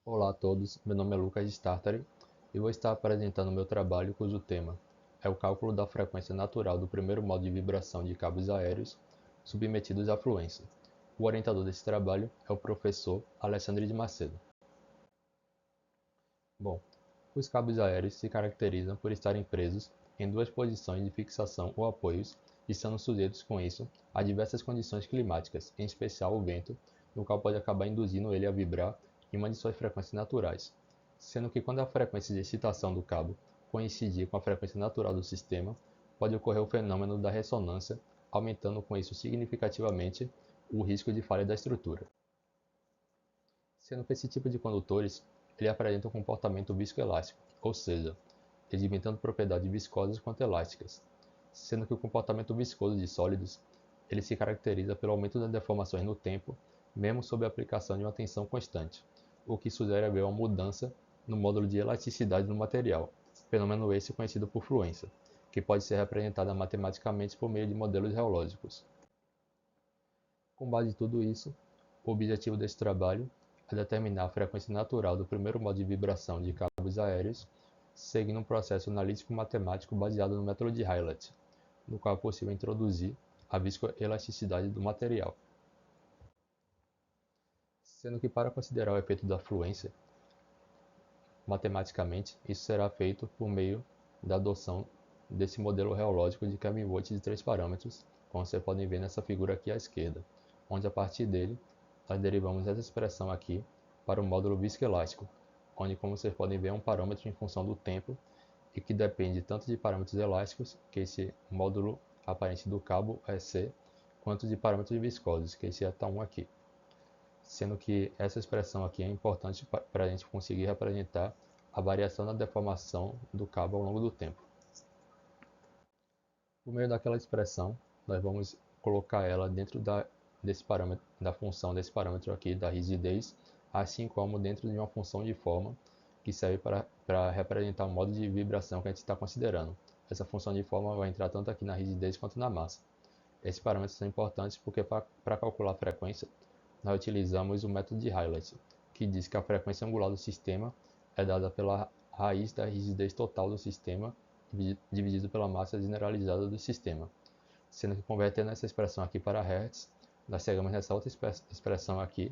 Olá a todos, meu nome é Lucas Startari e vou estar apresentando meu trabalho cujo tema é o cálculo da frequência natural do primeiro modo de vibração de cabos aéreos submetidos à fluência. O orientador desse trabalho é o professor Alessandro de Macedo. Bom, os cabos aéreos se caracterizam por estarem presos em duas posições de fixação ou apoios e sendo sujeitos com isso a diversas condições climáticas, em especial o vento, no qual pode acabar induzindo ele a vibrar em uma de suas frequências naturais, sendo que quando a frequência de excitação do cabo coincidir com a frequência natural do sistema, pode ocorrer o fenômeno da ressonância, aumentando com isso significativamente o risco de falha da estrutura. Sendo que esse tipo de condutores ele apresenta um comportamento viscoelástico, ou seja, exibindo tanto propriedades viscosas quanto elásticas, sendo que o comportamento viscoso de sólidos ele se caracteriza pelo aumento das deformações no tempo, mesmo sob a aplicação de uma tensão constante, o que sugere haver uma mudança no módulo de elasticidade do material, fenômeno esse conhecido por fluência, que pode ser representada matematicamente por meio de modelos geológicos. Com base em tudo isso, o objetivo desse trabalho é determinar a frequência natural do primeiro modo de vibração de cabos aéreos, seguindo um processo analítico-matemático baseado no método de Rayleigh, no qual é possível introduzir a viscoelasticidade do material. Sendo que para considerar o efeito da fluência, matematicamente, isso será feito por meio da adoção desse modelo geológico de Kelvin-Voigt de 3 parâmetros, como vocês podem ver nessa figura aqui à esquerda, onde a partir dele nós derivamos essa expressão aqui para o módulo viscoelástico, onde, como vocês podem ver, é um parâmetro em função do tempo e que depende tanto de parâmetros elásticos, que esse módulo aparente do cabo é C, quanto de parâmetros viscosos, que esse é eta1 aqui. Sendo que essa expressão aqui é importante para a gente conseguir representar a variação da deformação do cabo ao longo do tempo. Por meio daquela expressão, nós vamos colocar ela dentro desse parâmetro, da função desse parâmetro aqui, da rigidez, assim como dentro de uma função de forma que serve para representar o modo de vibração que a gente está considerando. Essa função de forma vai entrar tanto aqui na rigidez quanto na massa. Esses parâmetros são importantes porque para calcular a frequência, nós utilizamos o método de Rayleigh, que diz que a frequência angular do sistema é dada pela raiz da rigidez total do sistema dividido pela massa generalizada do sistema. Sendo que convertendo essa expressão aqui para Hertz, nós chegamos nessa outra expressão aqui,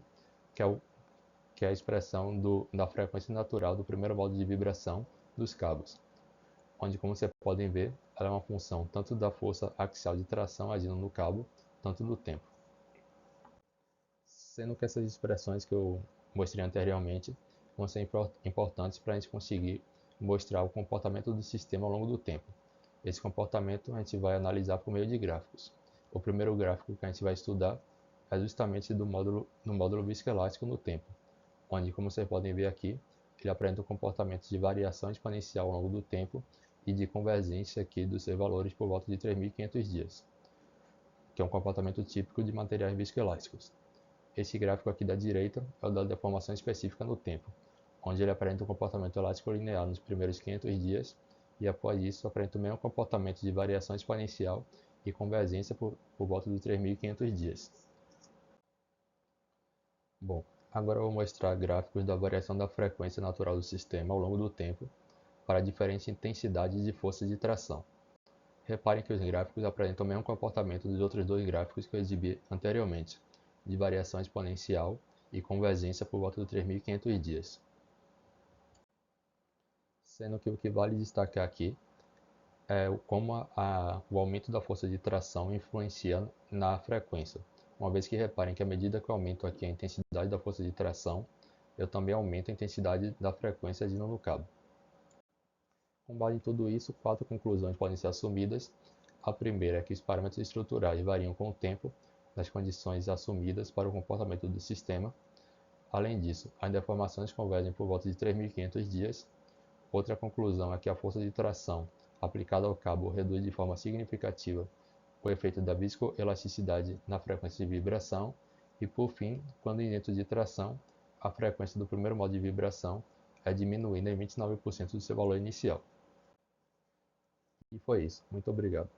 que é a expressão da frequência natural do primeiro modo de vibração dos cabos, onde, como vocês podem ver, ela é uma função tanto da força axial de tração agindo no cabo, tanto do tempo. Sendo que essas expressões que eu mostrei anteriormente vão ser importantes para a gente conseguir mostrar o comportamento do sistema ao longo do tempo. Esse comportamento a gente vai analisar por meio de gráficos. O primeiro gráfico que a gente vai estudar é justamente no módulo viscoelástico no tempo, onde, como vocês podem ver aqui, ele apresenta o comportamento de variação exponencial ao longo do tempo e de convergência aqui dos seus valores por volta de 3.500 dias, que é um comportamento típico de materiais viscoelásticos. Esse gráfico aqui da direita é o da deformação específica no tempo, onde ele apresenta um comportamento elástico linear nos primeiros 500 dias e após isso apresenta o mesmo comportamento de variação exponencial e convergência por volta de 3.500 dias. Bom, agora eu vou mostrar gráficos da variação da frequência natural do sistema ao longo do tempo para diferentes intensidades de força de tração. Reparem que os gráficos apresentam o mesmo comportamento dos outros dois gráficos que eu exibi anteriormente, de variação exponencial e convergência por volta de 3.500 dias. Sendo que o que vale destacar aqui é como o aumento da força de tração influencia na frequência. Uma vez que reparem que à medida que eu aumento aqui a intensidade da força de tração, eu também aumento a intensidade da frequência agindo no cabo. Com base em tudo isso, 4 conclusões podem ser assumidas. A primeira é que os parâmetros estruturais variam com o tempo das condições assumidas para o comportamento do sistema. Além disso, as deformações convergem por volta de 3.500 dias. Outra conclusão é que a força de tração aplicada ao cabo reduz de forma significativa o efeito da viscoelasticidade na frequência de vibração. E por fim, quando em dentro de tração, a frequência do primeiro modo de vibração é diminuída em 29% do seu valor inicial. E foi isso. Muito obrigado.